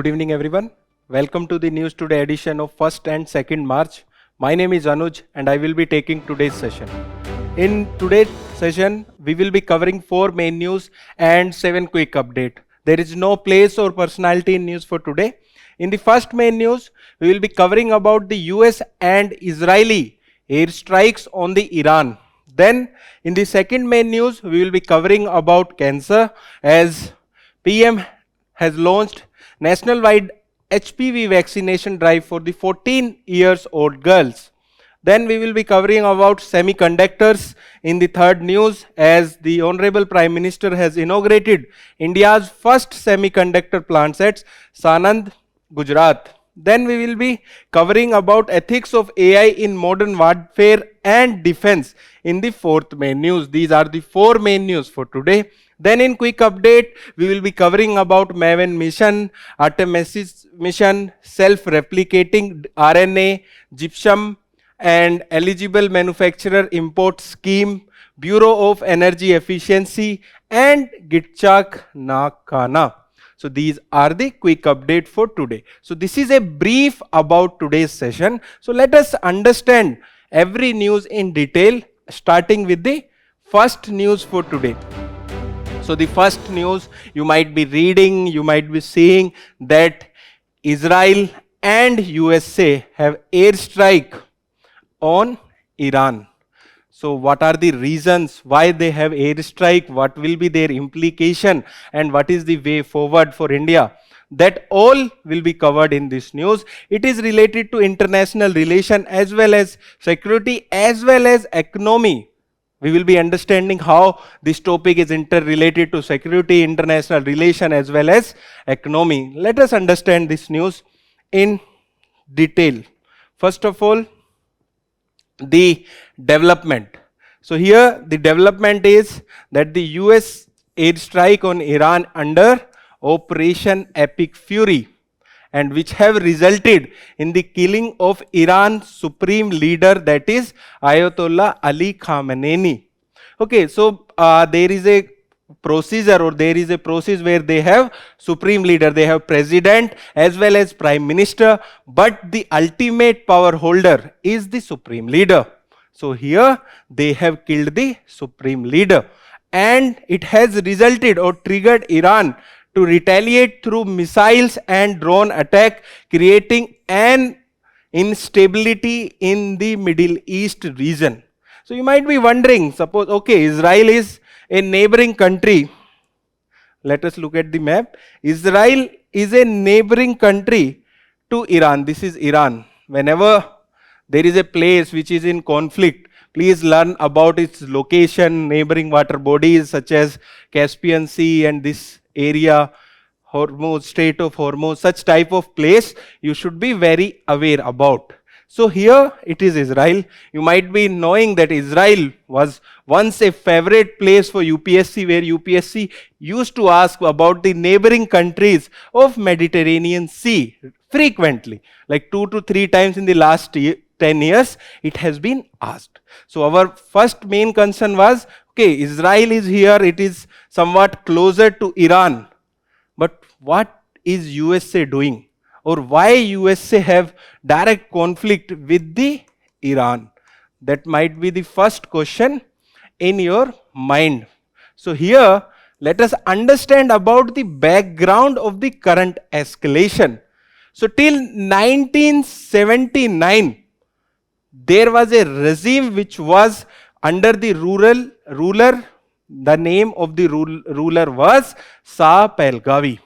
Good evening everyone. Welcome to the News Today edition of 1st and 2nd March. My name is Anuj and I will be taking today's session. In today's session, we will be covering 4 main news and 7 quick update. There is no place or personality in news for today. In the first main news, we will be covering about the US and Israeli airstrikes on the Iran. Then in the second main news, we will be covering about cancer as PM has launched national-wide HPV vaccination drive for the 14 years old girls. Then we will be covering about semiconductors in the third news as the Honorable Prime Minister has inaugurated India's first semiconductor plant at Sanand, Gujarat. Then we will be covering about ethics of AI in modern warfare and defense in the fourth main news. These are the 4 main news for today. Then in quick update, we will be covering about MAVEN mission, Artemis mission, self-replicating RNA, gypsum and eligible manufacturer import scheme, Bureau of Energy Efficiency and Gitchak Nakana. So these are the quick update for today. So this is a brief about today's session. So let us understand every news in detail, starting with the first news for today. So the first news, you might be reading, you might be seeing that Israel and USA have airstrike on Iran. So what are the reasons why they have airstrike, what will be their implication and what is the way forward for India? That all will be covered in this news. It is related to international relation as well as security as well as economy. We will be understanding how this topic is interrelated to security, international relation as well as economy. Let us understand this news in detail. First of all, the development. So here the development is that the US airstrike on Iran under Operation Epic Fury, and which have resulted in the killing of Iran's supreme leader, that is Ayatollah Ali Khamenei. Okay, so there is a procedure or there is a process where they have supreme leader, they have president as well as prime minister, but the ultimate power holder is the supreme leader. So here they have killed the supreme leader and it has resulted or triggered Iran to retaliate through missiles and drone attack, creating an instability in the Middle East region. So you might be wondering, suppose, okay, Israel is a neighboring country. Let us look at the map. Israel is a neighboring country to Iran. This is Iran. Whenever there is a place which is in conflict, please learn about its location, neighboring water bodies such as Caspian Sea and this area, Hormuz, Strait of Hormuz, such type of place you should be very aware about. So here it is Israel. You might be knowing that Israel was once a favorite place for UPSC, where UPSC used to ask about the neighboring countries of Mediterranean Sea frequently, like 2 to 3 times in the last 10 years it has been asked. So our first main concern was, okay, Israel is here, it is somewhat closer to Iran, but what is USA doing? Or why USA have direct conflict with the Iran? That might be the first question in your mind. So here, let us understand about the background of the current escalation. So till 1979, there was a regime which was under the ruler. The name of the ruler was Shah Pahlavi.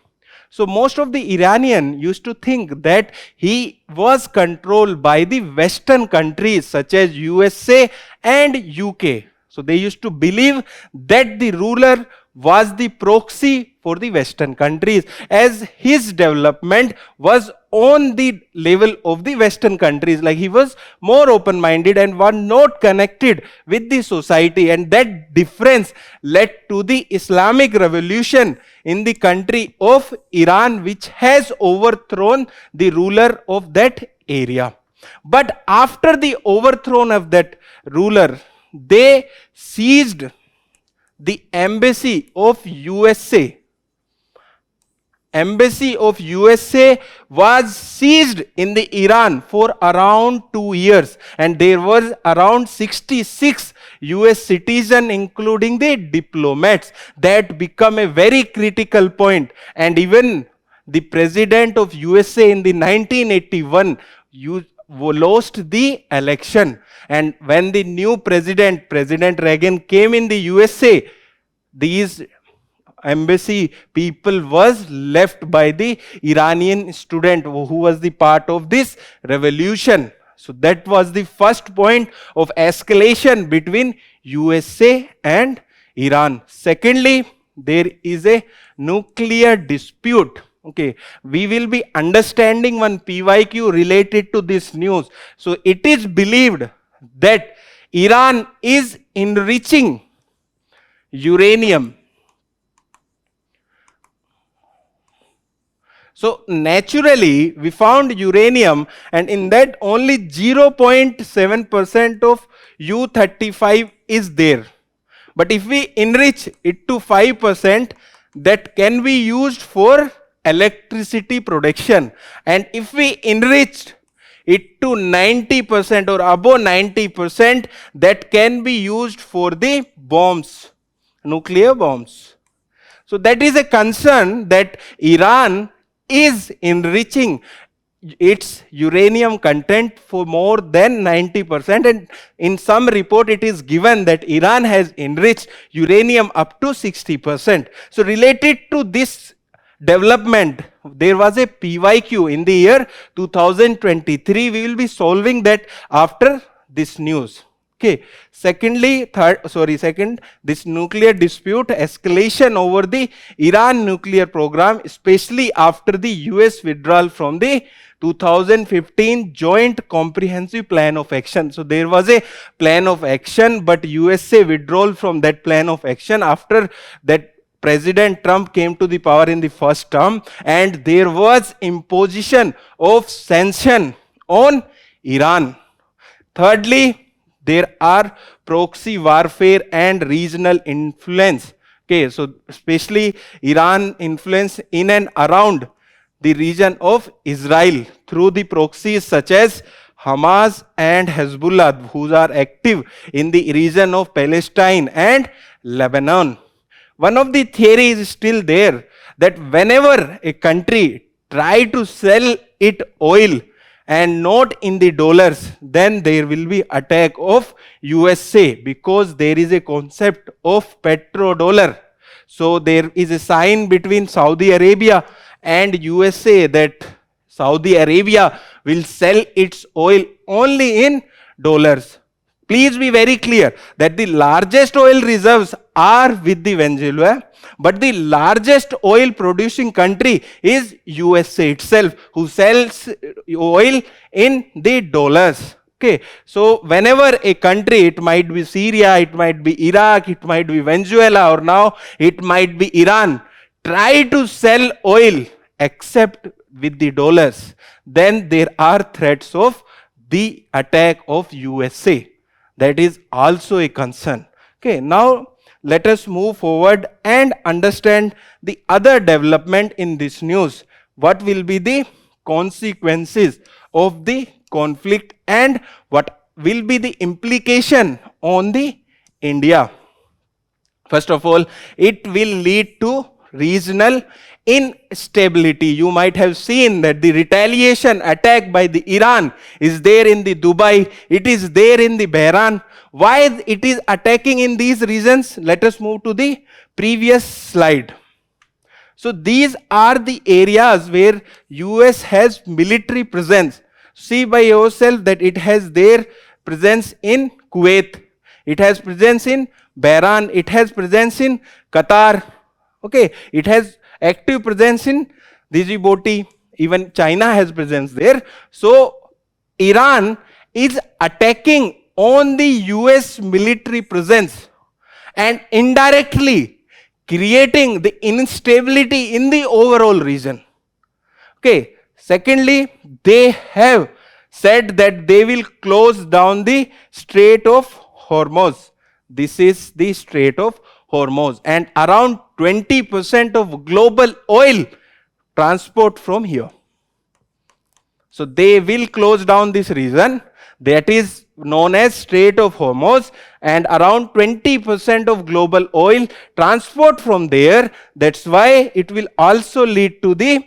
So most of the Iranian used to think that he was controlled by the Western countries such as USA and UK. So they used to believe that the ruler was the proxy for the Western countries, as his development was on the level of the Western countries, like he was more open-minded and was not connected with the society, and that difference led to the Islamic revolution in the country of Iran, which has overthrown the ruler of that area. But after the overthrow of that ruler, they seized the embassy of USA embassy of USA was seized in the Iran for around 2 years, and there was around 66 US citizens, including the diplomats, that become a very critical point. And even the president of USA in the 1981 lost the election. And when the new president, President Reagan, came in the USA, these embassy people was left by the Iranian student who was the part of this revolution. So that was the first point of escalation between USA and Iran. Secondly, there is a nuclear dispute. Okay, we will be understanding one PYQ related to this news. So it is believed that Iran is enriching uranium. So naturally, we found uranium, and in that only 0.7% of U-35 is there. But if we enrich it to 5%, that can be used for electricity production. And if we enrich it to 90% or above 90%, that can be used for the bombs, nuclear bombs. So that is a concern that Iran is enriching its uranium content for more than 90%, and in some report it is given that Iran has enriched uranium up to 60%. So related to this development, there was a PYQ in the year 2023. We will be solving that after this news. Okay. Second, this nuclear dispute escalation over the Iran nuclear program, especially after the US withdrawal from the 2015 Joint Comprehensive Plan of Action. So there was a plan of action, but USA withdrawal from that plan of action after that President Trump came to the power in the first term, and there was imposition of sanction on Iran. Thirdly, there are proxy warfare and regional influence. Okay, so especially Iran influence in and around the region of Israel through the proxies such as Hamas and Hezbollah, who are active in the region of Palestine and Lebanon. One of the theories is still there that whenever a country try to sell it oil and not in the dollars, then there will be attack of USA, because there is a concept of petrodollar. So there is a sign between Saudi Arabia and USA that Saudi Arabia will sell its oil only in dollars. Please be very clear that the largest oil reserves are with the Venezuela, but the largest oil producing country is USA itself, who sells oil in the dollars. Okay, so whenever a country, it might be Syria, it might be Iraq, it might be Venezuela, or now it might be Iran, try to sell oil except with the dollars, then there are threats of the attack of USA. That is also a concern. Okay, now let us move forward and understand the other development in this news. What will be the consequences of the conflict and what will be the implication on the India? First of all, it will lead to regional instability. You might have seen that the retaliation attack by the Iran is there in the Dubai, it is there in the Bahrain. Why it is attacking in these regions? Let us move to the previous slide. So these are the areas where US has military presence. See by yourself that it has their presence in Kuwait, it has presence in Bahrain, it has presence in Qatar. Okay, it has active presence in Djibouti, even China has presence there. So Iran is attacking on the US military presence and indirectly creating the instability in the overall region. Okay, secondly, they have said that they will close down the Strait of Hormuz. This is the Strait of Hormuz, and around 20% of global oil transport from here. So they will close down this region that is known as Strait of Hormuz, and around 20% of global oil transport from there. That's why it will also lead to the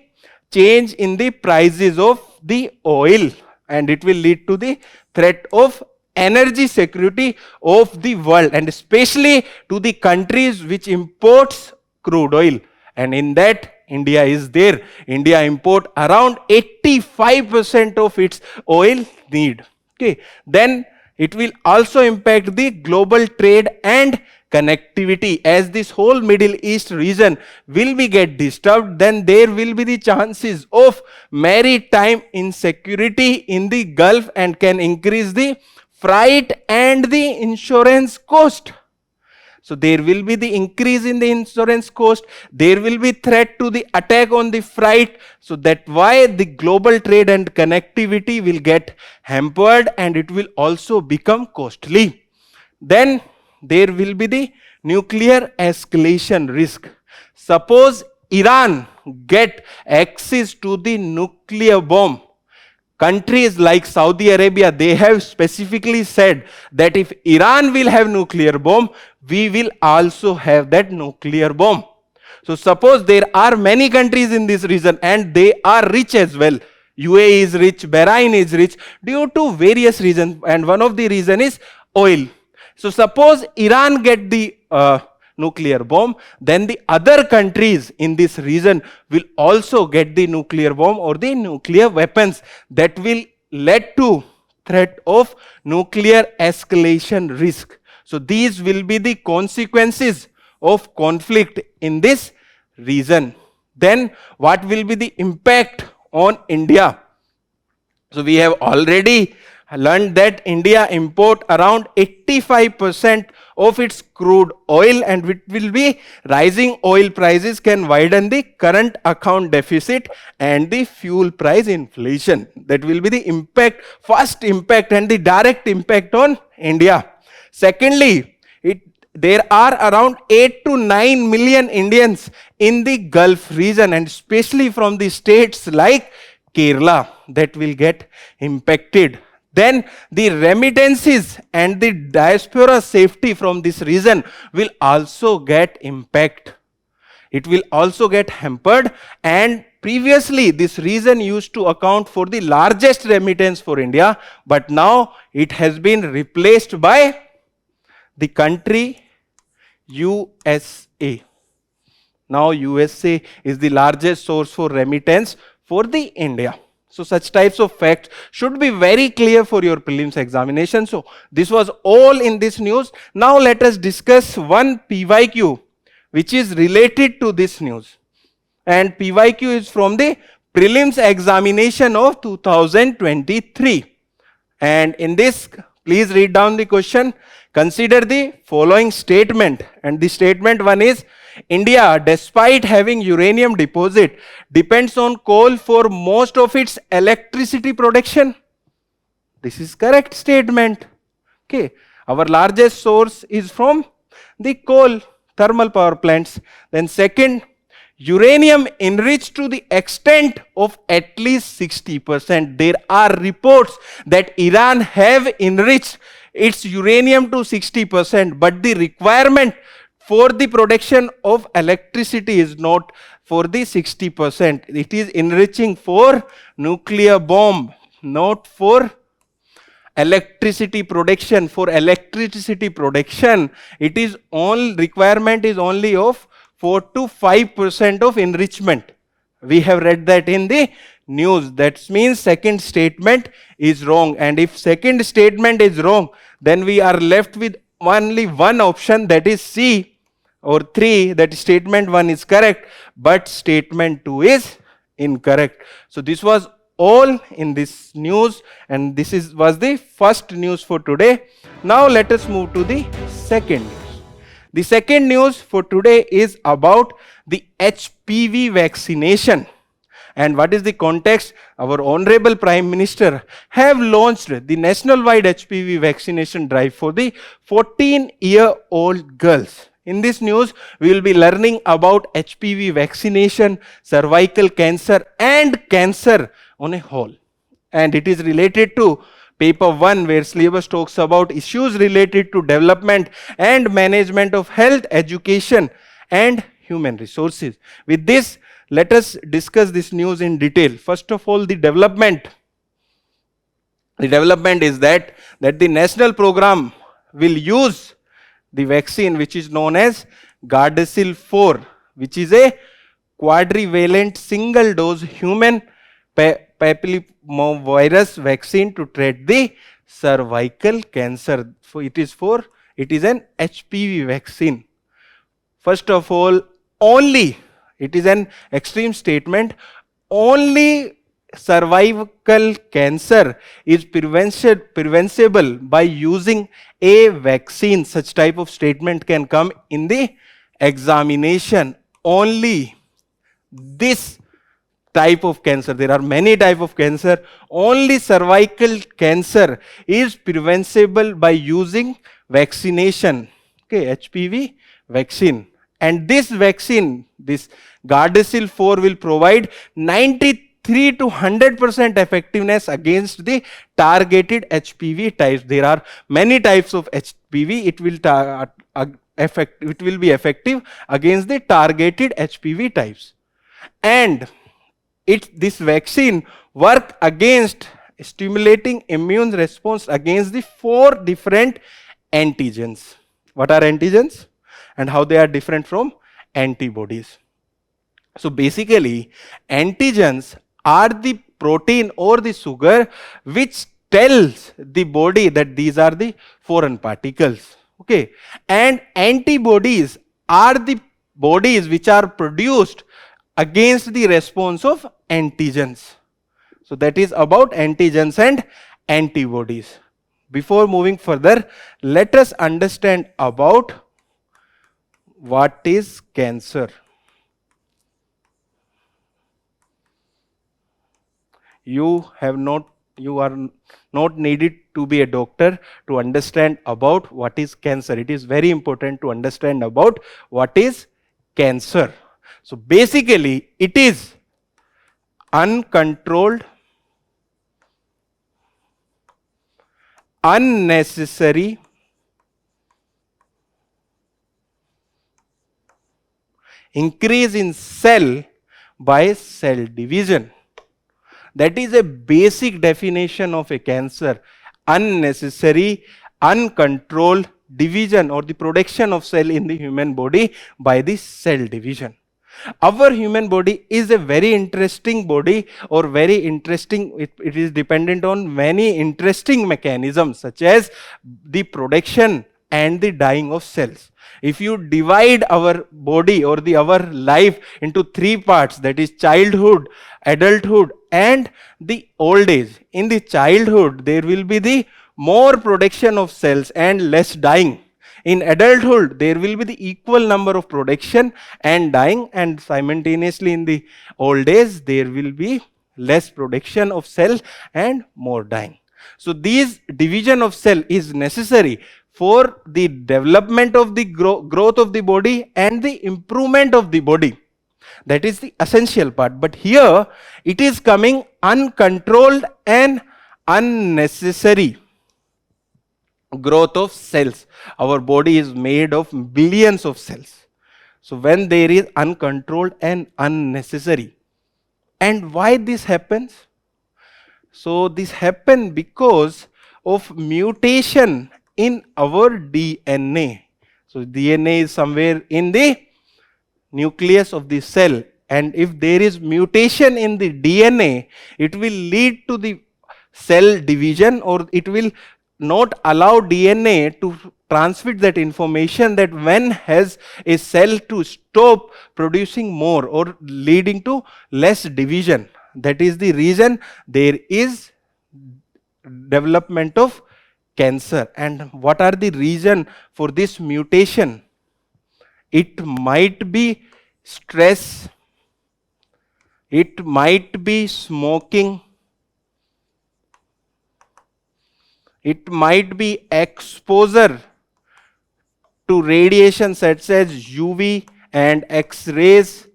change in the prices of the oil, and it will lead to the threat of energy security of the world, and especially to the countries which imports crude oil. And in that, India is there. India import around 85% of its oil need. Okay. Then it will also impact the global trade and connectivity. As this whole Middle East region will be get disturbed, then there will be the chances of maritime insecurity in the Gulf and can increase the freight and the insurance cost. So there will be the increase in the insurance cost, there will be threat to the attack on the freight. So that's why the global trade and connectivity will get hampered, and it will also become costly. Then there will be the nuclear escalation risk. Suppose Iran get access to the nuclear bomb. Countries like Saudi Arabia, they have specifically said that if Iran will have nuclear bomb, we will also have that nuclear bomb. So suppose there are many countries in this region and they are rich as well. UAE is rich, Bahrain is rich due to various reasons, and one of the reason is oil. So suppose Iran get the nuclear bomb, then the other countries in this region will also get the nuclear bomb or the nuclear weapons. That will lead to threat of nuclear escalation risk. So these will be the consequences of conflict in this region. Then what will be the impact on India? So we have already learned that India import around 85% of its crude oil, and it will be rising oil prices can widen the current account deficit and the fuel price inflation. That will be the impact, first impact and the direct impact on India. Secondly, there are around 8 to 9 million Indians in the Gulf region, and especially from the states like Kerala, that will get impacted. Then the remittances and the diaspora safety from this region will also get impact. It will also get hampered, and previously this region used to account for the largest remittance for India, but now it has been replaced by the country USA. Now USA is the largest source for remittance for the India. So such types of facts should be very clear for your prelims examination. So this was all in this news. Now let us discuss one PYQ which is related to this news. And PYQ is from the prelims examination of 2023. And in this, please read down the question. Consider the following statement. And the statement one is, India, despite having uranium deposit, depends on coal for most of its electricity production. This is correct statement. Okay. Our largest source is from the coal, thermal power plants. Then second, uranium enriched to the extent of at least 60%. There are reports that Iran have enriched its uranium to 60%, but the requirement for the production of electricity is not for the 60%. It is enriching for nuclear bomb, not for electricity production. For electricity production, it is all requirement is only of 4 to 5% of enrichment. We have read that in the news. That means second statement is wrong. And if second statement is wrong, then we are left with only one option, that is C or 3, that statement 1 is correct, but statement 2 is incorrect. So this was all in this news, and this was the first news for today. Now let us move to the second news. The second news for today is about the HPV vaccination. And what is the context? Our Honorable Prime Minister have launched the national-wide HPV vaccination drive for the 14-year-old girls. In this news, we will be learning about HPV vaccination, cervical cancer and cancer on a whole. And it is related to paper 1 where syllabus talks about issues related to development and management of health, education and human resources. With this, let us discuss this news in detail. First of all, the development. The development is that the national program will use the vaccine which is known as Gardasil 4, which is a quadrivalent single dose human papillomavirus vaccine to treat the cervical cancer. So it is an HPV vaccine. First of all, only, it is an extreme statement, only cervical cancer is preventable by using a vaccine. Such type of statement can come in the examination. Only this type of cancer, there are many type of cancer, only cervical cancer is preventable by using vaccination, okay, HPV vaccine. And this vaccine, this Gardasil 4 will provide 93 to 100% effectiveness against the targeted HPV types. There are many types of HPV. It will be effective against the targeted HPV types. And this vaccine work against stimulating immune response against the 4 different antigens. What are antigens and how they are different from antibodies? So basically, antigens are the protein or the sugar which tells the body that these are the foreign particles. Okay, and antibodies are the bodies which are produced against the response of antigens. So that is about antigens and antibodies. Before moving further, let us understand about what is cancer. You are not needed to be a doctor to understand about what is cancer. It is very important to understand about what is cancer. So basically, it is uncontrolled, unnecessary, increase in cell by cell division. That is a basic definition of a cancer. Unnecessary, uncontrolled division or the production of cell in the human body by the cell division. Our human body is a very interesting body, or very interesting, it is dependent on many interesting mechanisms such as the production and the dying of cells. If you divide our body or our life into 3 parts, that is childhood, adulthood and the old age. In the childhood, there will be the more production of cells and less dying. In adulthood, there will be the equal number of production and dying, and simultaneously in the old age, there will be less production of cell and more dying. So these division of cell is necessary for the development of the growth of the body and the improvement of the body. That is the essential part. But here it is coming uncontrolled and unnecessary growth of cells. Our body is made of billions of cells. So when there is uncontrolled and unnecessary, and why this happens? So this happens because of mutation in our DNA. So DNA is somewhere in the nucleus of the cell, and if there is mutation in the DNA, it will lead to the cell division, or it will not allow DNA to transmit that information that when has a cell to stop producing more or leading to less division. That is the reason there is development of cancer. And what are the reason for this mutation? It might be stress, it might be smoking, it might be exposure to radiation such as UV and X-rays.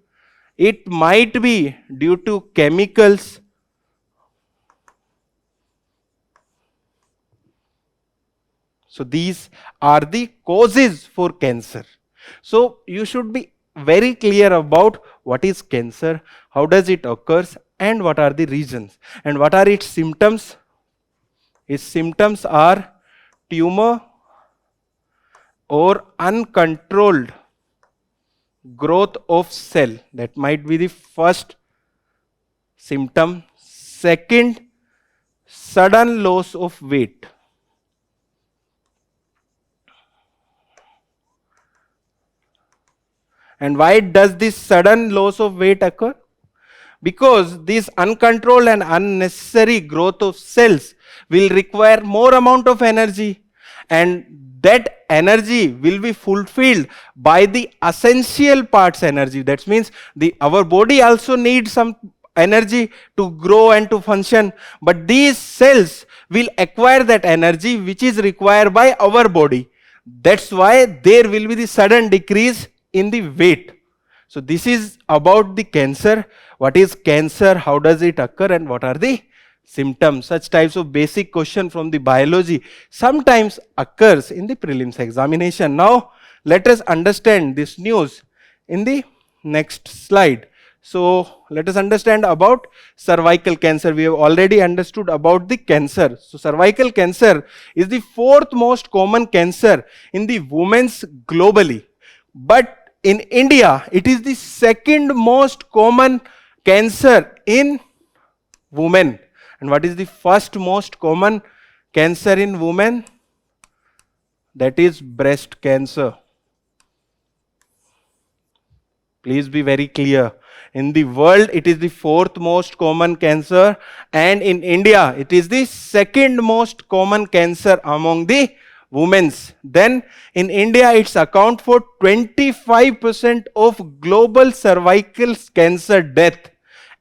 It might be due to chemicals. So these are the causes for cancer. So you should be very clear about what is cancer, how does it occurs, and what are the reasons, and what are its symptoms. Its symptoms are tumor or uncontrolled growth of cell. That might be the first symptom. Second, sudden loss of weight. And why does this sudden loss of weight occur? Because this uncontrolled and unnecessary growth of cells will require more amount of energy, and that energy will be fulfilled by the essential parts energy. That means our body also needs some energy to grow and to function, but these cells will acquire that energy which is required by our body. That's why there will be the sudden decrease in the weight. So this is about the cancer. What is cancer? How does it occur? And what are the symptoms? Such types of basic question from the biology sometimes occurs in the prelims examination. Now let us understand this news in the next slide. So let us understand about cervical cancer. We have already understood about the cancer. So cervical cancer is the fourth most common cancer in the women's globally. But in India, it is the second most common cancer in women. And what is the first most common cancer in women? That is breast cancer. Please be very clear. In the world, it is the fourth most common cancer, and in India, it is the second most common cancer among the women's. Then in India, it's account for 25% of global cervical cancer death,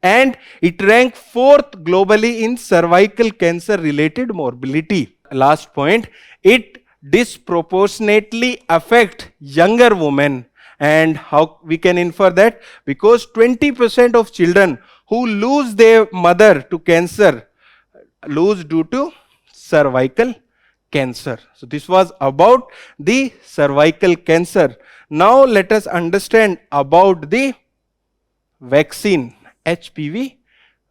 and it ranks fourth globally in cervical cancer related morbidity. Last point, it disproportionately affects younger women. And how we can infer that? Because 20% of children who lose their mother to cancer lose due to cervical cancer. So this was about the cervical cancer. Now let us understand about the vaccine, HPV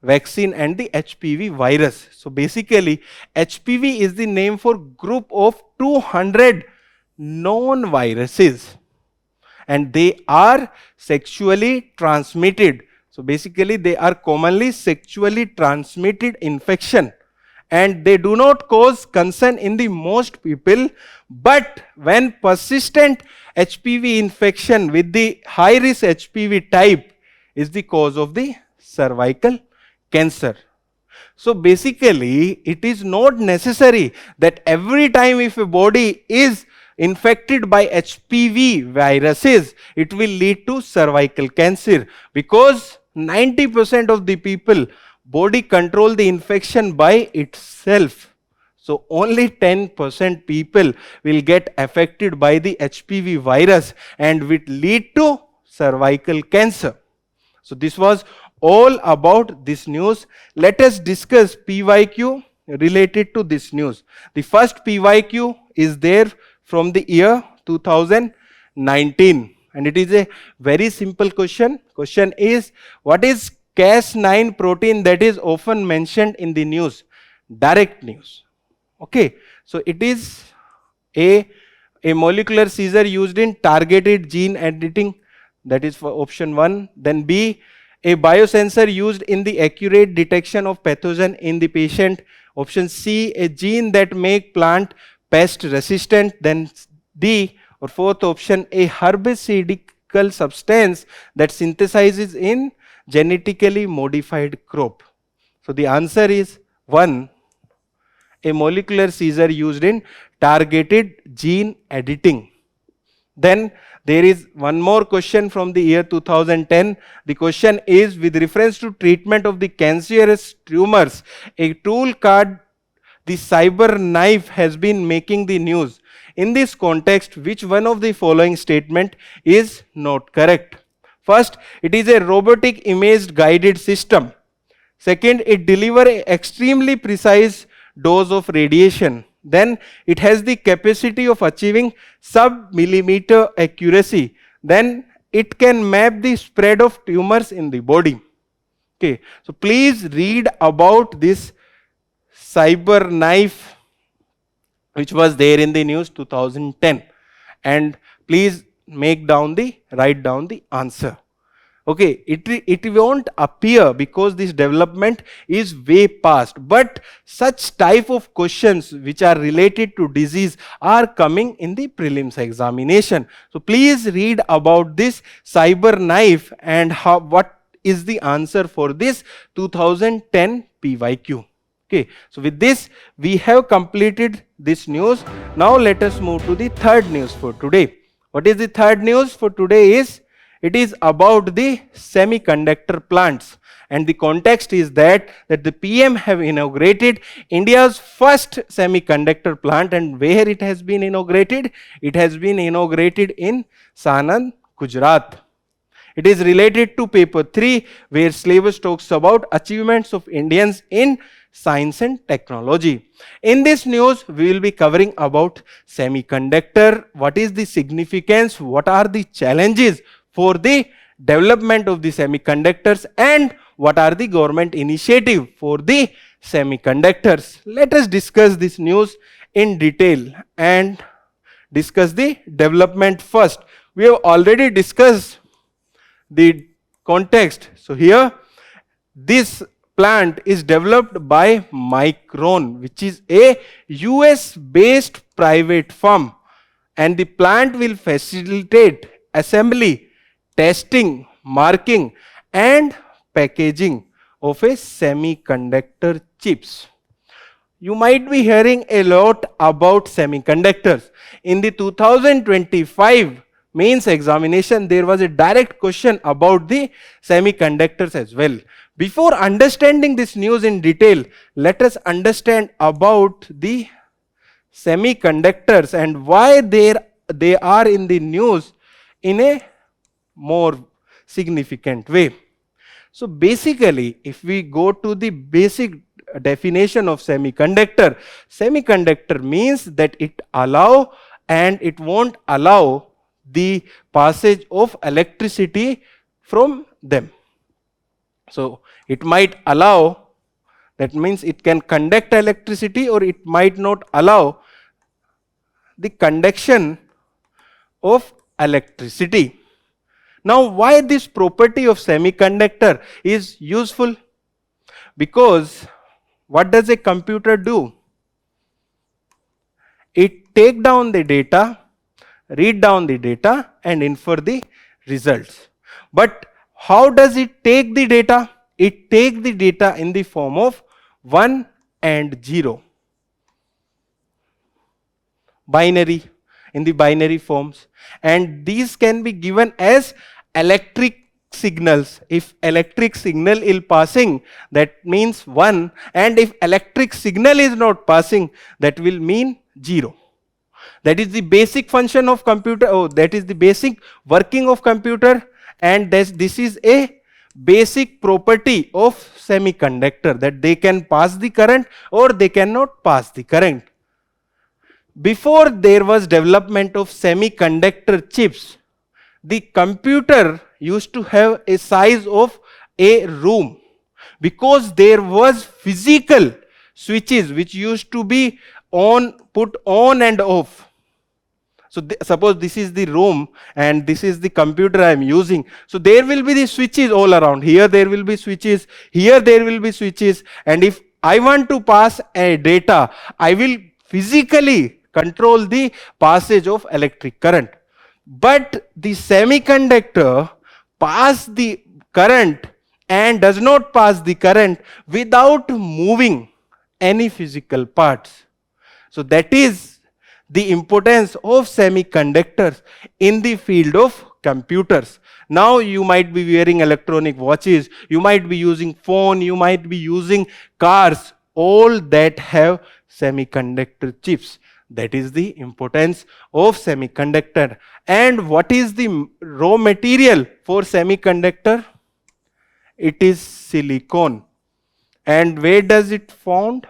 vaccine and the HPV virus. So basically HPV is the name for group of 200 known viruses, and they are sexually transmitted. So basically they are commonly sexually transmitted infection, and they do not cause concern in the most people, but when persistent HPV infection with the high risk HPV type is the cause of the cervical cancer. So basically it is not necessary that every time if a body is infected by HPV viruses, it will lead to cervical cancer, because 90% of the people body control the infection by itself. So only 10% people will get affected by the HPV virus and will lead to cervical cancer. So this was all about this news. Let us discuss PYQ related to this news. The first PYQ is there from the year 2019, and it is a very simple question. Question is, what is Cas9 protein that is often mentioned in the news? Direct news. Okay, so it is a molecular scissor used in targeted gene editing, that is for option 1. Then B, a biosensor used in the accurate detection of pathogen in the patient. Option C, a gene that make plant pest resistant. Then D, or fourth option, a herbicidical substance that synthesizes in genetically modified crop. So the answer is 1, a molecular scissor used in targeted gene editing. Then there is one more question from the year 2010. The question is, with reference to treatment of the cancerous tumors, a tool called the cyber knife has been making the news. In this context, which one of the following statement is not correct? First, it is a robotic image guided system. Second, it delivers an extremely precise dose of radiation. Then it has the capacity of achieving sub-millimeter accuracy. Then it can map the spread of tumors in the body. Okay, so please read about this cyber knife which was there in the news 2010, and please write down the answer. Okay, it won't appear because this development is way past, but such type of questions which are related to disease are coming in the prelims examination. So please read about this cyber knife and what is the answer for this 2010 PYQ. Okay, so with this we have completed this news. Now let us move to the third news for today. What is the third news for today is, it is about the semiconductor plants, and the context is that the PM have inaugurated India's first semiconductor plant. And where it has been inaugurated? It has been inaugurated in Sanand, Gujarat. It is related to paper 3, where syllabus talks about achievements of Indians in science and technology. In this news, we will be covering about semiconductor, what is the significance, what are the challenges for the development of the semiconductors, and what are the government initiative for the semiconductors. Let us discuss this news in detail and discuss the development first. We have already discussed the context. So here, this plant is developed by Micron, which is a US based private firm, and the plant will facilitate assembly, testing, marking and packaging of a semiconductor chips. You might be hearing a lot about semiconductors. In the 2025 mains examination, there was a direct question about the semiconductors as well. Before understanding this news in detail, let us understand about the semiconductors and why they are in the news in a more significant way. So basically, if we go to the basic definition of semiconductor, semiconductor means that it allow and it won't allow the passage of electricity from them. So it might allow, that means it can conduct electricity, or it might not allow the conduction of electricity. Now, why this property of semiconductor is useful? Because what does a computer do? It take down the data, read down the data and infer the results. But how does it take the data? It takes the data in the form of 1 and 0. Binary, in the binary forms, and these can be given as electric signals. If electric signal is passing, that means 1, and if electric signal is not passing, that will mean 0. That is the basic function of computer, that is the basic working of computer, and this is a basic property of semiconductor, that they can pass the current or they cannot pass the current. Before there was development of semiconductor chips, the computer used to have a size of a room, because there was physical switches which used to be put on and off. So suppose this is the room and this is the computer I am using. So there will be the switches all around. Here there will be switches, here there will be switches, and if I want to pass a data, I will physically control the passage of electric current. But the semiconductor pass the current and does not pass the current without moving any physical parts. So that is the importance of semiconductors in the field of computers. Now you might be wearing electronic watches, you might be using phone, you might be using cars, all that have semiconductor chips. That is the importance of semiconductor. And what is the raw material for semiconductor? It is silicon. And where does it found?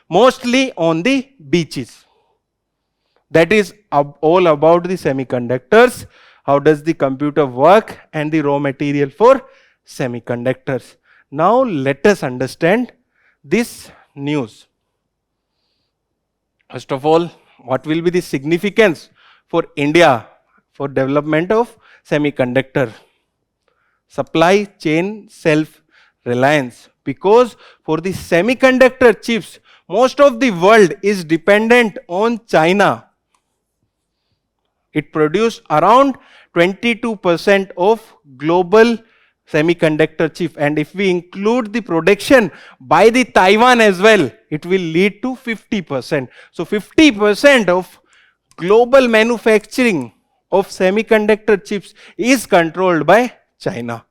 Mostly on the beaches. That is all about the semiconductors. How does the computer work and the raw material for semiconductors. Now let us understand this news. First of all, what will be the significance for India for development of semiconductor? Supply chain self-reliance. Because for the semiconductor chips, most of the world is dependent on China. It produced around 22% of global semiconductor chip, and if we include the production by the Taiwan as well, it will lead to 50%. So 50% of global manufacturing of semiconductor chips is controlled by China.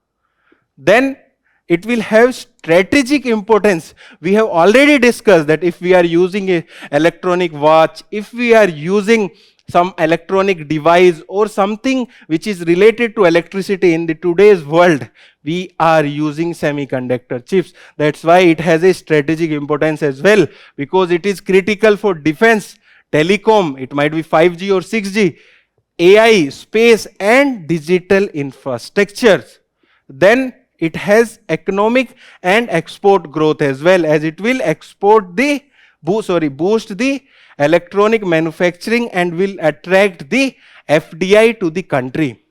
Then it will have strategic importance. We have already discussed that if we are using an electronic watch, if we are using some electronic device or something which is related to electricity in the today's world, we are using semiconductor chips. That's why it has a strategic importance as well, because it is critical for defense, telecom, it might be 5G or 6G, AI, space and digital infrastructures. Then it has economic and export growth as well, as it will boost the electronic manufacturing and will attract the FDI to the country.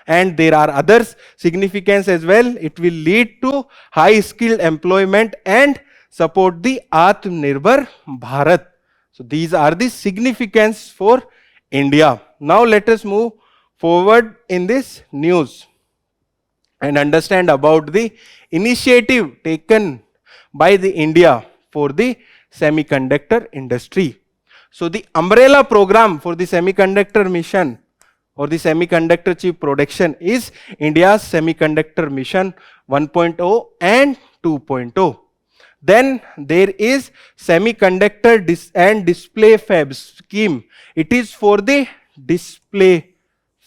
And there are other significance as well. It will lead to high skilled employment and support the Atmanirbhar Bharat. So these are the significance for India. Now let us move forward in this news and understand about the initiative taken by the India for the semiconductor industry. So the umbrella program for the semiconductor mission or the semiconductor chip production is India's Semiconductor Mission 1.0 and 2.0. Then there is Semiconductor and Display Fabs scheme. It is for the display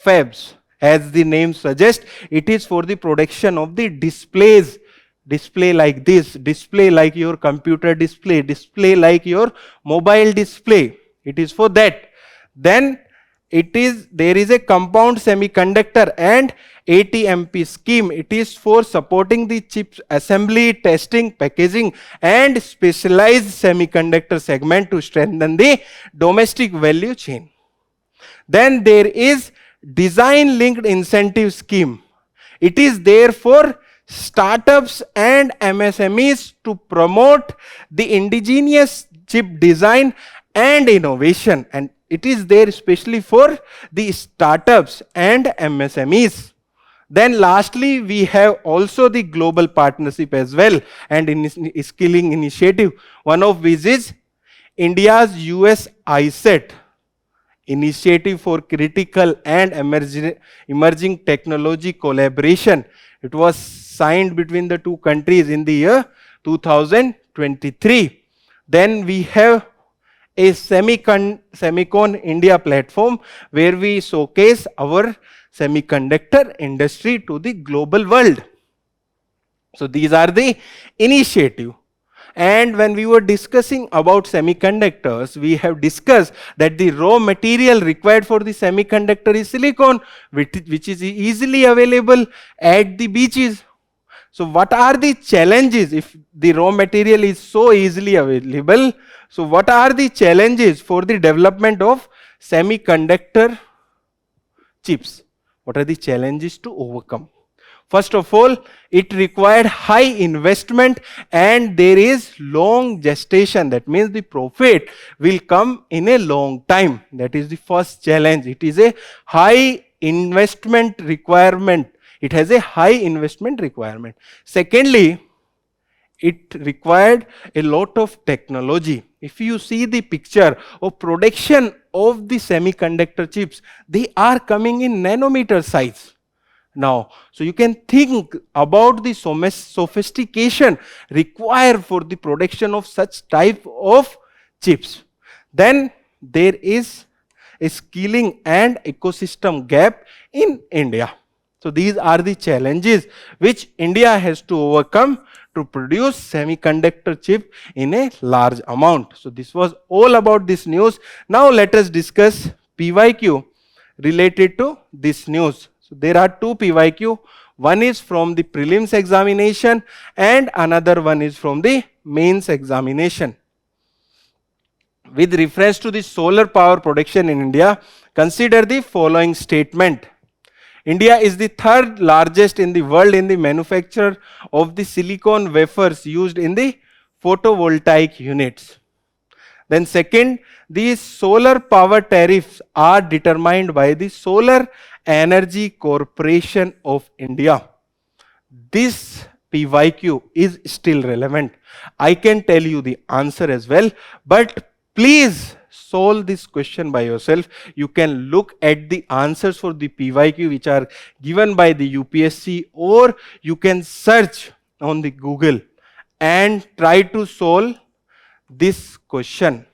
fabs. As the name suggests, it is for the production of the displays. Display like this, display like your computer display, display like your mobile display. It is for that. Then there is a compound semiconductor and ATMP scheme. It is for supporting the chips assembly, testing, packaging and specialized semiconductor segment to strengthen the domestic value chain. Then there is design linked incentive scheme. It is there for startups and MSMEs to promote the indigenous chip design and innovation, and it is there especially for the startups and MSMEs. Then lastly, we have also the global partnership as well and in skilling initiative, one of which is India's US ISET initiative for critical and emerging technology collaboration. It was signed between the two countries in the year 2023. Then we have a Semicon India platform where we showcase our semiconductor industry to the global world. So these are the initiative. And when we were discussing about semiconductors, we have discussed that the raw material required for the semiconductor is silicon, which is easily available at the beaches. So what are the challenges if the raw material is so easily available? So what are the challenges for the development of semiconductor chips? What are the challenges to overcome? First of all, it required high investment and there is long gestation. That means the profit will come in a long time. That is the first challenge. It is a high investment requirement. It has a high investment requirement. Secondly, it required a lot of technology. If you see the picture of production of the semiconductor chips, they are coming in nanometer size. Now, so you can think about the sophistication required for the production of such type of chips. Then there is a skilling and ecosystem gap in India. So these are the challenges which India has to overcome to produce semiconductor chip in a large amount. So this was all about this news. Now let us discuss PYQ related to this news. So there are two PYQ. One is from the prelims examination and another one is from the mains examination. With reference to the solar power production in India, consider the following statement. India is the third largest in the world in the manufacture of the silicon wafers used in the photovoltaic units. Then second, these solar power tariffs are determined by the Solar Energy Corporation of India. This PYQ is still relevant. I can tell you the answer as well, but please solve this question by yourself. You can look at the answers for the PYQ which are given by the UPSC, or you can search on the Google and try to solve this question.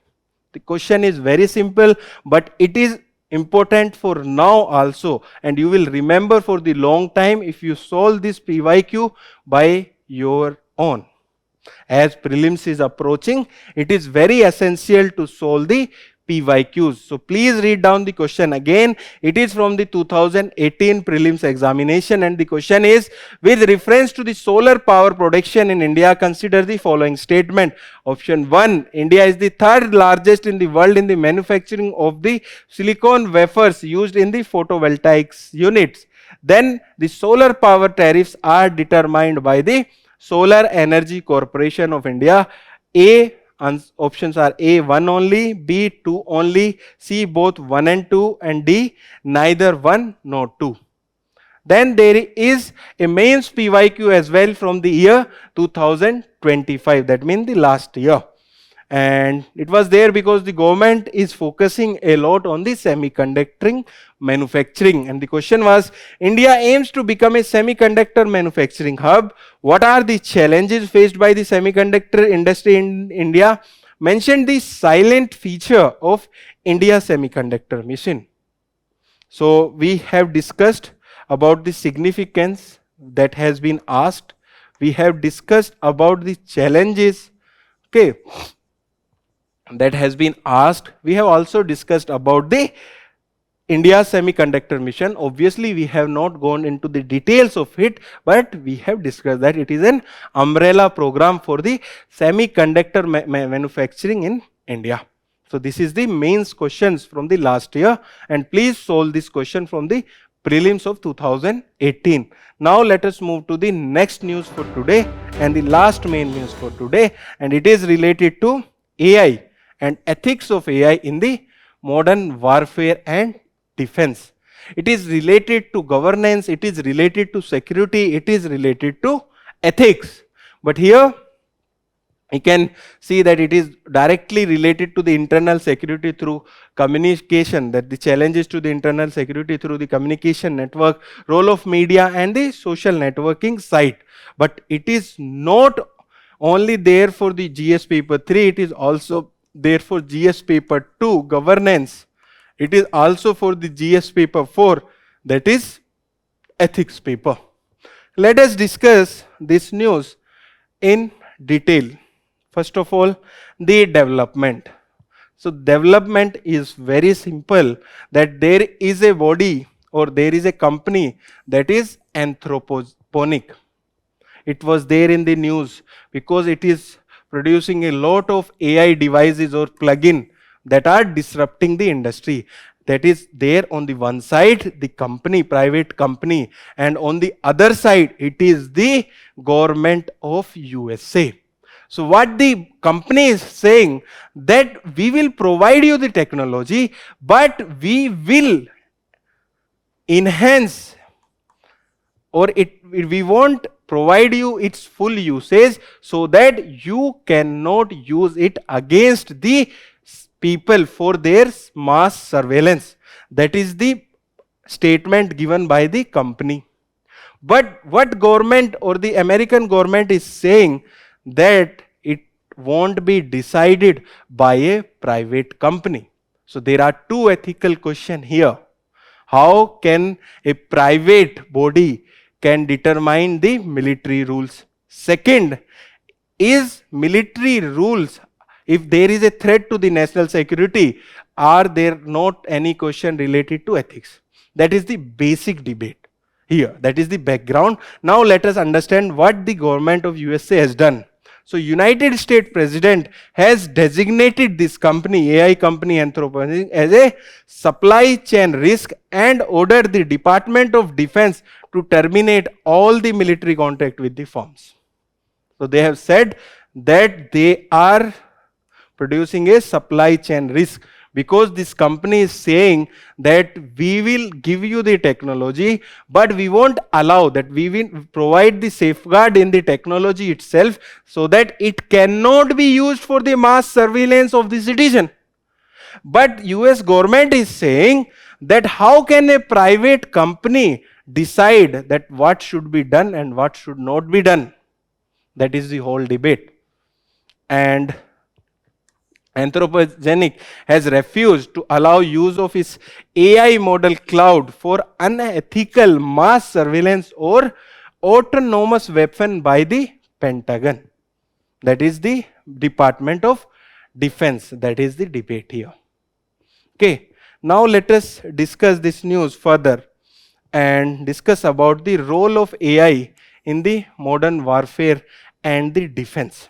The question is very simple, but it is important for now also, and you will remember for the long time if you solve this PYQ by your own. As prelims is approaching, it is very essential to solve the PYQs. So please read down the question again. It is from the 2018 prelims examination, and the question is, with reference to the solar power production in India, consider the following statement. Option 1, India is the third largest in the world in the manufacturing of the silicon wafers used in the photovoltaics units. Then the solar power tariffs are determined by the Solar Energy Corporation of India. A options are A 1 only, B 2 only, C both 1 and 2, and D neither 1 nor 2. Then there is a mains PYQ as well from the year 2025, that means the last year. And it was there because the government is focusing a lot on the semiconductor manufacturing. And the question was, India aims to become a semiconductor manufacturing hub. What are the challenges faced by the semiconductor industry in India? Mention the silent feature of India semiconductor mission. So we have discussed about the significance that has been asked. We have discussed about the challenges, okay, that has been asked. We have also discussed about the India semiconductor mission. Obviously, we have not gone into the details of it, but we have discussed that it is an umbrella program for the semiconductor manufacturing in India. So this is the mains questions from the last year, and please solve this question from the prelims of 2018. Now let us move to the next news for today and the last main news for today, and it is related to AI and ethics of AI in the modern warfare and defense. It is related to governance, it is related to security, it is related to ethics. But here you can see that it is directly related to the internal security through communication, that the challenges to the internal security through the communication network, role of media and the social networking site. But it is not only there for the GS paper 3, it is also there for GS paper 2, governance. It is also for the GS paper 4, that is ethics paper. Let us discuss this news in detail. First of all, the development. So development is very simple, that there is a body or there is a company that is Anthroponic. It was there in the news because it is producing a lot of AI devices or plugin that are disrupting the industry. That is there on the one side, the company, private company, and on the other side, it is the government of USA. So what the company is saying, that we will provide you the technology, but we will enhance, or we won't provide you its full usage so that you cannot use it against the people for their mass surveillance. That is the statement given by the company. But what government or the American government is saying, that it won't be decided by a private company. So there are two ethical questions here. How can a private body can determine the military rules? Second, is military rules, if there is a threat to the national security, are there not any question related to ethics? That is the basic debate here. That is the background. Now let us understand what the government of USA has done. So United States President has designated this company, AI company Anthropic, as a supply chain risk and ordered the Department of Defense to terminate all the military contact with the firms. So they have said that they are producing a supply chain risk, because this company is saying that we will give you the technology, but we won't allow that, we will provide the safeguard in the technology itself so that it cannot be used for the mass surveillance of the citizen. But US government is saying that how can a private company decide that what should be done and what should not be done? That is the whole debate. And Anthropogenic has refused to allow use of its AI model cloud for unethical mass surveillance or autonomous weapon by the Pentagon. That is the Department of Defense. That is the debate here. Okay, now let us discuss this news further and discuss about the role of AI in the modern warfare and the defense.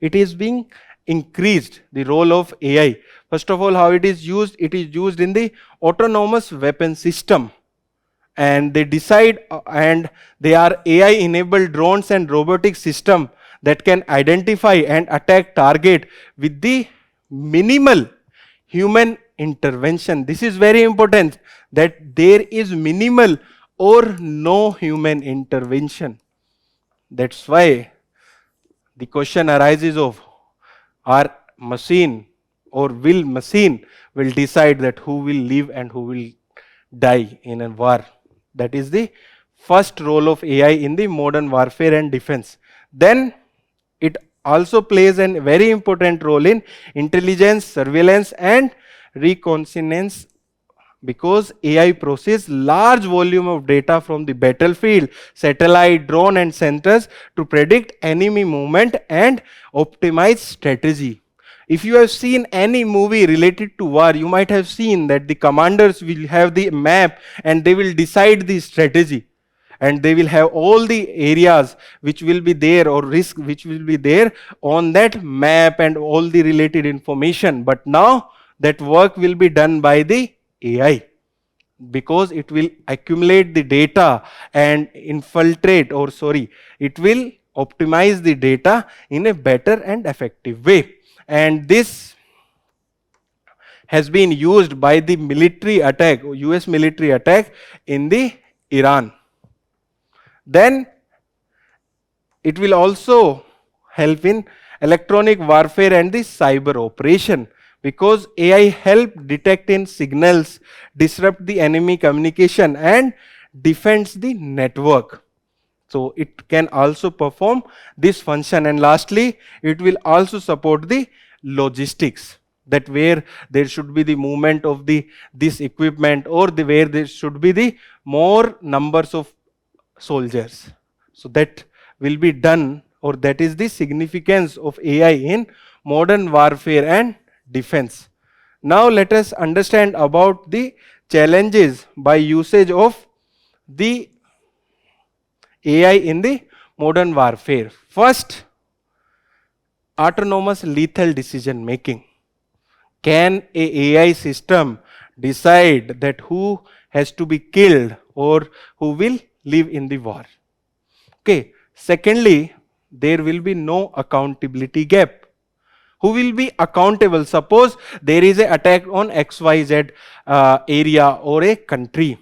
It is being increased, the role of AI. First of all, how it is used? It is used in the autonomous weapon system, and they decide and they are AI enabled drones and robotic system that can identify and attack target with the minimal human intervention. This is very important, that there is minimal or no human intervention. That's why the question arises of, our machine or will machine will decide that who will live and who will die in a war. That is the first role of AI in the modern warfare and defense. Then it also plays a very important role in intelligence, surveillance and reconnaissance, because AI processes large volume of data from the battlefield, satellite, drone and sensors to predict enemy movement and optimize strategy. If you have seen any movie related to war, you might have seen that the commanders will have the map and they will decide the strategy, and they will have all the areas which will be there or risk which will be there on that map and all the related information. But now that work will be done by the AI, because it will accumulate the data and it will optimize the data in a better and effective way. And this has been used by the military attack, US military attack in the Iran. Then it will also help in electronic warfare and the cyber operation, because AI help detect in signals, disrupt the enemy communication and defends the network. So it can also perform this function. And lastly, it will also support the logistics, that where there should be the movement of this equipment, or where there should be the more numbers of soldiers. So that will be done, or that is the significance of AI in modern warfare and defense. Now let us understand about the challenges by usage of the AI in the modern warfare. First, autonomous lethal decision making. Can a AI system decide that who has to be killed or who will live in the war? Okay. Secondly, there will be no accountability gap. Who will be accountable? Suppose there is an attack on XYZ area or a country.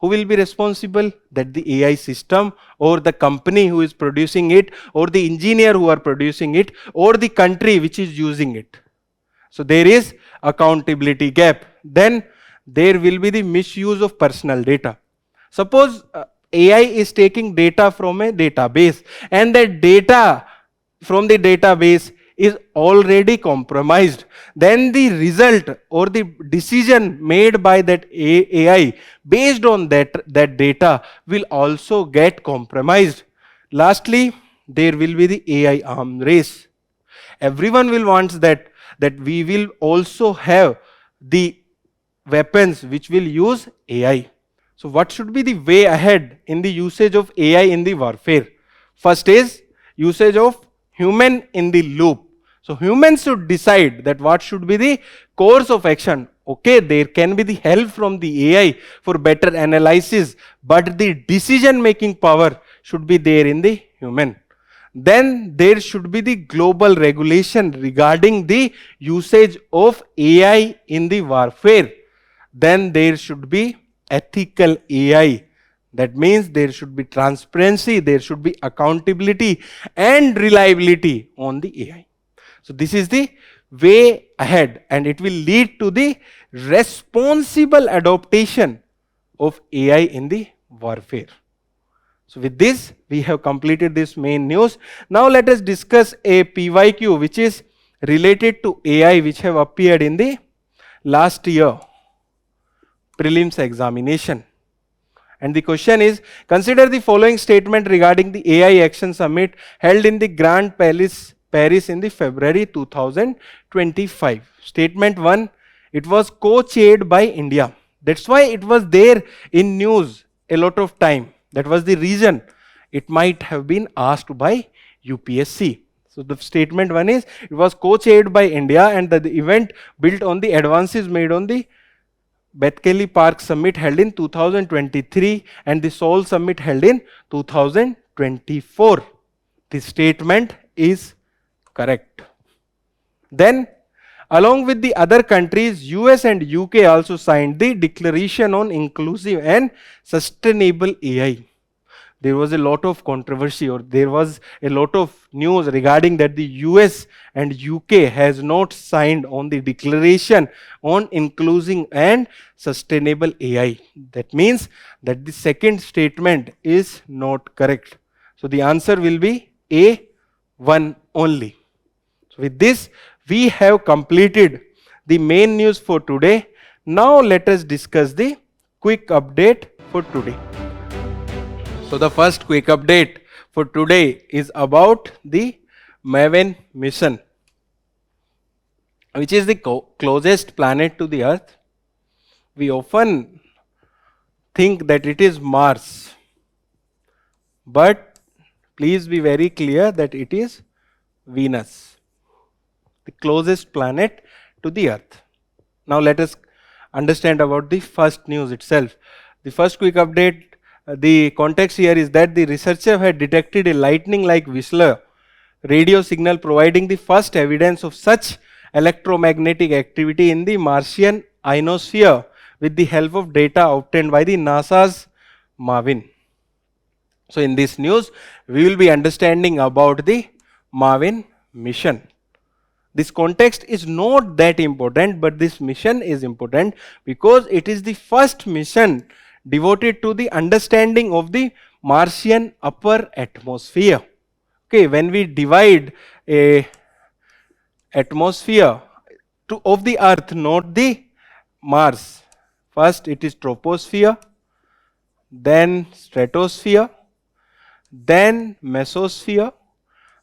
Who will be responsible? That the AI system or the company who is producing it, or the engineer who are producing it, or the country which is using it. So there is accountability gap. Then there will be the misuse of personal data. Suppose AI is taking data from a database, and that data from the database is already compromised, then the result or the decision made by that AI based on that data will also get compromised. Lastly, there will be the AI arm race. Everyone will want that we will also have the weapons which will use AI. So what should be the way ahead in the usage of AI in the warfare? First is usage of human in the loop. So humans should decide that what should be the course of action. Okay, there can be the help from the AI for better analysis, but the decision making power should be there in the human. Then there should be the global regulation regarding the usage of AI in the warfare. Then there should be ethical AI. That means there should be transparency, there should be accountability and reliability on the AI. So this is the way ahead, and it will lead to the responsible adaptation of AI in the warfare. So with this, we have completed this main news. Now let us discuss a PYQ which is related to AI, which have appeared in the last year prelims examination. And the question is, consider the following statement regarding the AI Action Summit held in the Grand Palace, Paris in the February 2025. Statement 1, it was co-chaired by India. That's why it was there in news a lot of time. That was the reason it might have been asked by UPSC. So the statement 1 is, it was co-chaired by India, and the event built on the advances made on the Bethkelly Park Summit held in 2023 and the Seoul Summit held in 2024. The statement is correct. Then, along with the other countries, US and UK also signed the Declaration on Inclusive and Sustainable AI. There was a lot of controversy, or there was a lot of news regarding that the US and UK has not signed on the Declaration on Inclusive and Sustainable AI. That means that the second statement is not correct. So the answer will be A1 only. So with this, we have completed the main news for today. Now let us discuss the quick update for today. So the first quick update for today is about the MAVEN mission, which is the closest planet to the Earth. We often think that it is Mars, but please be very clear that it is Venus, the closest planet to the Earth. Now let us understand about the first news itself. The first quick update, the context here is that the researcher had detected a lightning-like whistler radio signal, providing the first evidence of such electromagnetic activity in the Martian ionosphere with the help of data obtained by the NASA's MAVEN. So in this news, we will be understanding about the MAVEN mission. This context is not that important, but this mission is important because it is the first mission devoted to the understanding of the Martian upper atmosphere. Okay, when we divide a atmosphere of the Earth, not the Mars, first it is troposphere, then stratosphere, then mesosphere,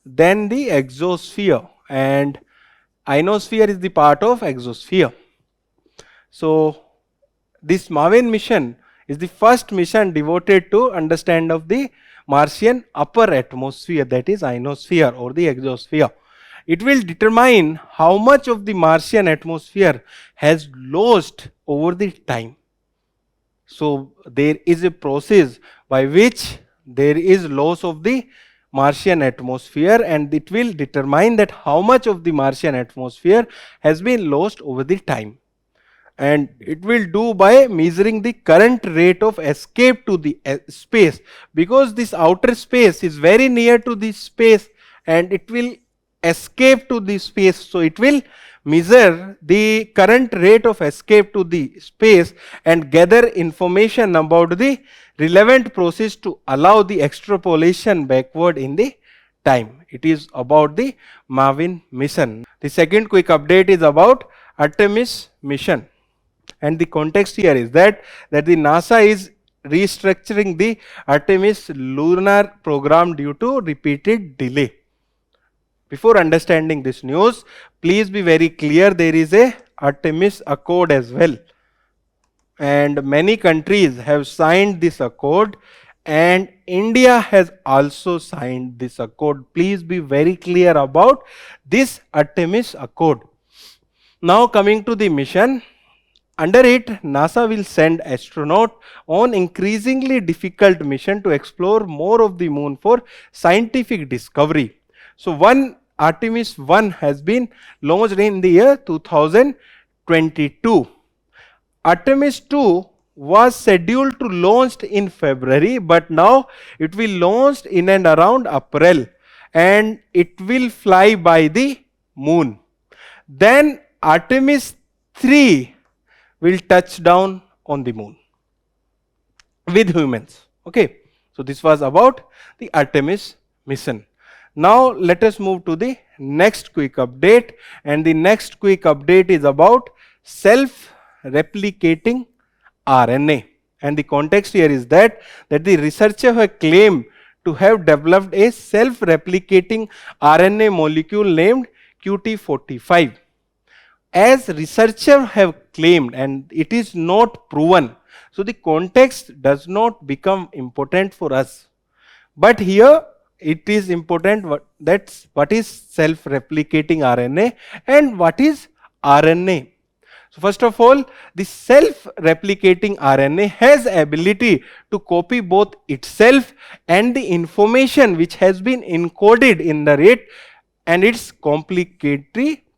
then the exosphere, and ionosphere is the part of exosphere. So this MAVEN mission is the first mission devoted to understand of the Martian upper atmosphere, that is ionosphere or the exosphere. It will determine how much of the Martian atmosphere has lost over the time. So there is a process by which there is loss of the Martian atmosphere, and it will determine that how much of the Martian atmosphere has been lost over the time. And it will do by measuring the current rate of escape to the space, because this outer space is very near to the space and it will escape to the space. So it will measure the current rate of escape to the space and gather information about the relevant process to allow the extrapolation backward in the time. It is about the Marvin mission. The second quick update is about Artemis mission. And the context here is that the NASA is restructuring the Artemis lunar program due to repeated delay. Before understanding this news, please be very clear, there is a Artemis Accord as well. And many countries have signed this accord, and India has also signed this accord. Please be very clear about this Artemis Accord. Now coming to the mission, under it NASA will send astronaut on increasingly difficult mission to explore more of the moon for scientific discovery. So one Artemis 1 has been launched in the year 2022. Artemis 2 was scheduled to launch in February, but now it will launch in and around April, and it will fly by the moon. Then Artemis 3 will touch down on the moon with humans. Okay, so this was about the Artemis mission. Now let us move to the next quick update, and the next quick update is about self-replicating RNA. And the context here is that the researchers have claimed to have developed a self-replicating RNA molecule named QT45. As researchers have claimed, and it is not proven, so the context does not become important for us. But here it is important what is self-replicating RNA and what is RNA. So first of all, the self-replicating RNA has ability to copy both itself and the information which has been encoded in the rate and its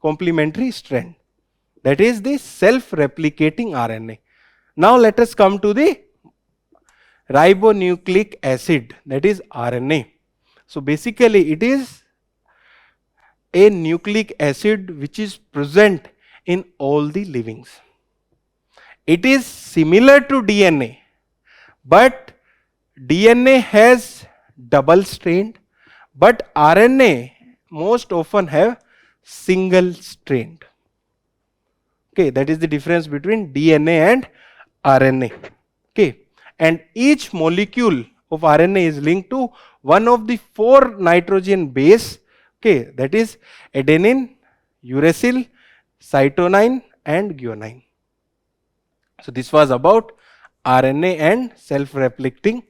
complementary strand. That is the self-replicating RNA. Now let us come to the ribonucleic acid, that is RNA. So basically it is a nucleic acid which is present in all the livings. It is similar to DNA, but DNA has double strand, but RNA most often have single strand. Okay, that is the difference between DNA and RNA. Okay, and each molecule of RNA is linked to one of the 4 nitrogen base. Okay, that is adenine, uracil, cytosine and guanine. So this was about RNA and self-replicating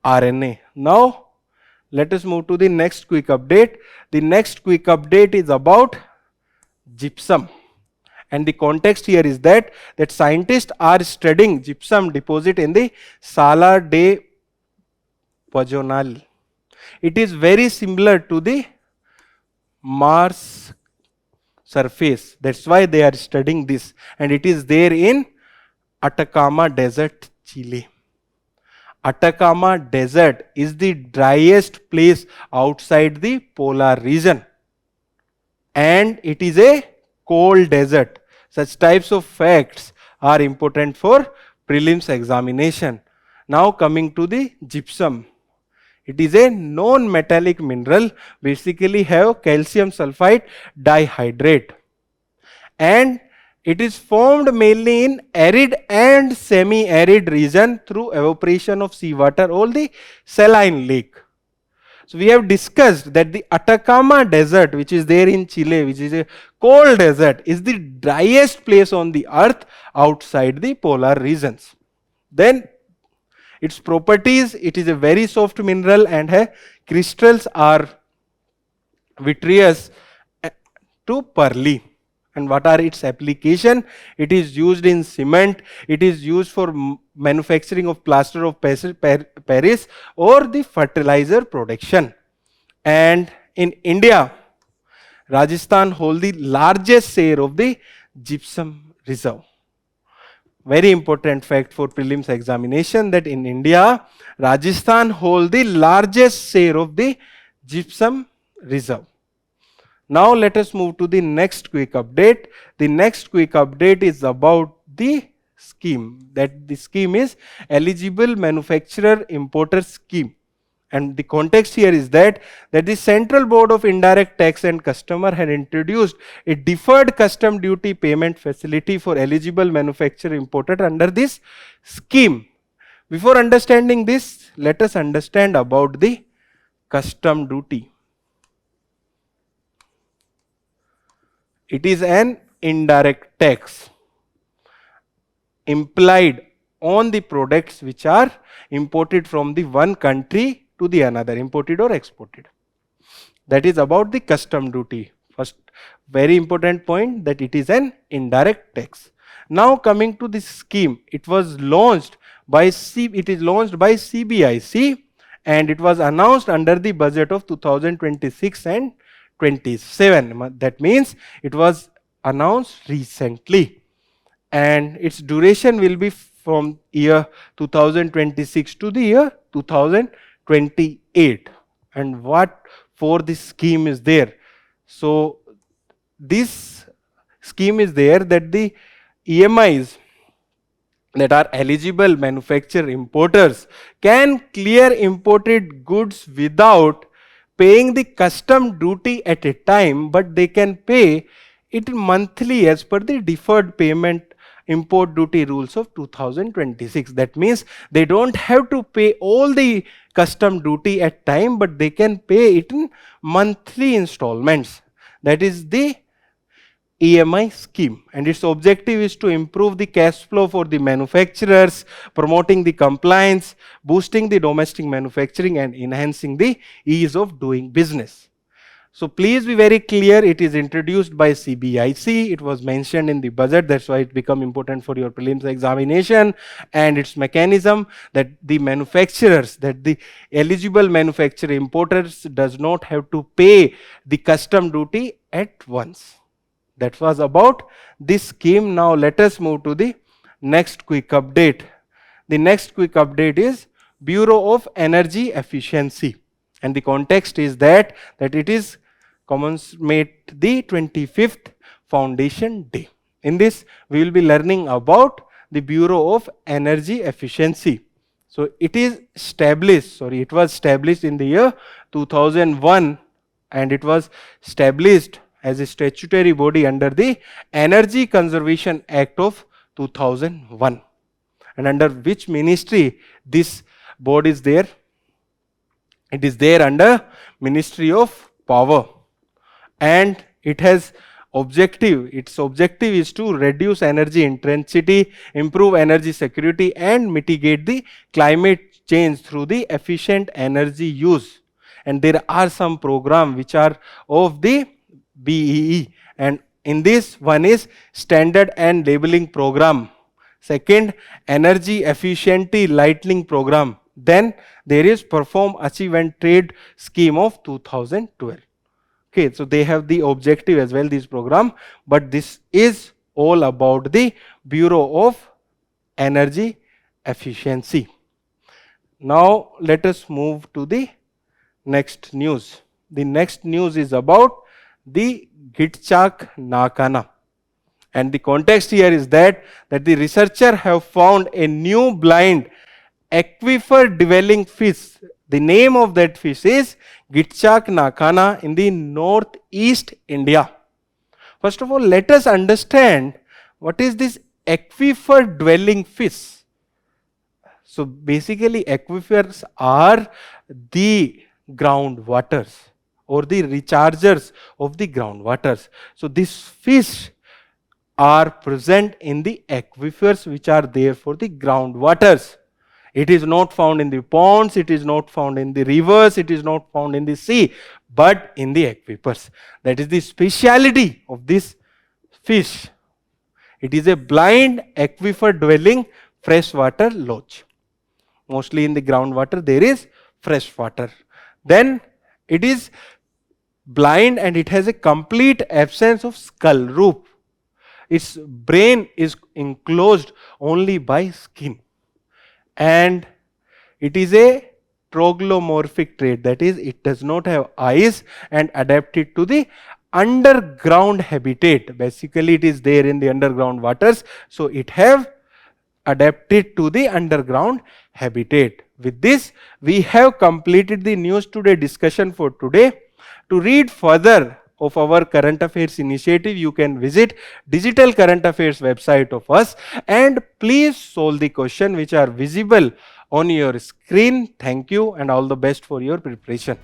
RNA. Now let us move to the next quick update. The next quick update is about gypsum. And the context here is that scientists are studying gypsum deposit in the Sala de Pajonal. It is very similar to the Mars surface. That's why they are studying this, and it is there in Atacama Desert, Chile. Atacama Desert is the driest place outside the polar region, and it is a cold desert. Such types of facts are important for prelims examination. Now coming to the gypsum. It is a non-metallic mineral, basically have calcium sulfide dihydrate, and it is formed mainly in arid and semi-arid region through evaporation of seawater or the saline lake. So we have discussed that the Atacama Desert, which is there in Chile, which is a cold desert, is the driest place on the earth outside the polar regions. Then its properties, it is a very soft mineral and crystals are vitreous to pearly. And what are its application? It is used in cement, it is used for manufacturing of plaster of Paris or the fertilizer production. And in India, Rajasthan holds the largest share of the gypsum reserve. Very important fact for prelims examination, that in India, Rajasthan holds the largest share of the gypsum reserve. Now let us move to the next quick update. The next quick update is about the scheme. That the scheme is Eligible Manufacturer Importer Scheme. And the context here is that the Central Board of Indirect Tax and Customer had introduced a deferred custom duty payment facility for eligible manufacturer imported under this scheme. Before understanding this, let us understand about the custom duty. It is an indirect tax implied on the products which are imported from the one country to the another, imported or exported. That is about the custom duty. First, very important point, that it is an indirect tax. Now coming to this scheme, it was launched by CBIC, and it was announced under the budget of 2026 and 27. That means it was announced recently, and its duration will be from year 2026 to the year 2028. And what for this scheme is there? So this scheme is there that the EMIs that are eligible manufacturer importers can clear imported goods without paying the custom duty at a time, but they can pay it monthly as per the deferred payment import duty rules of 2026. That means they don't have to pay all the custom duty at time, but they can pay it in monthly installments. That is the EMI scheme, and its objective is to improve the cash flow for the manufacturers, promoting the compliance, boosting the domestic manufacturing, and enhancing the ease of doing business. So please be very clear, it is introduced by CBIC, it was mentioned in the budget, that's why it become important for your prelims examination. And its mechanism that the manufacturers, that the eligible manufacturer importers does not have to pay the custom duty at once. That was about this scheme. Now let us move to the next quick update. The next quick update is Bureau of Energy Efficiency, and the context is that it is commemorate the 25th Foundation Day. In this, we will be learning about the Bureau of Energy Efficiency. So it was established in the year 2001, and it was established as a statutory body under the Energy Conservation Act of 2001. And under which ministry this board is there? It is there under Ministry of Power. And it has its objective is to reduce energy intensity, improve energy security, and mitigate the climate change through the efficient energy use. And there are some programs which are of the BEE, and in this, one is Standard and Labeling Program, second Energy Efficiency Lightning Program, then there is Perform, Achieve and Trade Scheme of 2012. Okay, so they have the objective as well, this program, but this is all about the Bureau of Energy Efficiency. Now let us move to the next news. The next news is about the Gitchak Nakana, and the context here is that the researcher have found a new blind aquifer dwelling fish. The name of that fish is Gitchak Nakana in the northeast India. First of all, let us understand what is this aquifer dwelling fish. So basically, aquifers are the groundwaters or the rechargers of the groundwaters. So these fish are present in the aquifers which are there for the groundwaters. It is not found in the ponds, it is not found in the rivers, it is not found in the sea, but in the aquifers. That is the speciality of this fish. It is a blind aquifer dwelling freshwater lodge. Mostly in the groundwater there is fresh water. Then it is blind and it has a complete absence of skull roof. Its brain is enclosed only by skin. And it is a troglomorphic trait, that is, it does not have eyes and adapted to the underground habitat. Basically, it is there in the underground waters, so it have adapted to the underground habitat. With this, we have completed the news today discussion for today. To read further of our current affairs initiative, you can visit digital current affairs website of us, and please solve the question which are visible on your screen. Thank you and all the best for your preparation.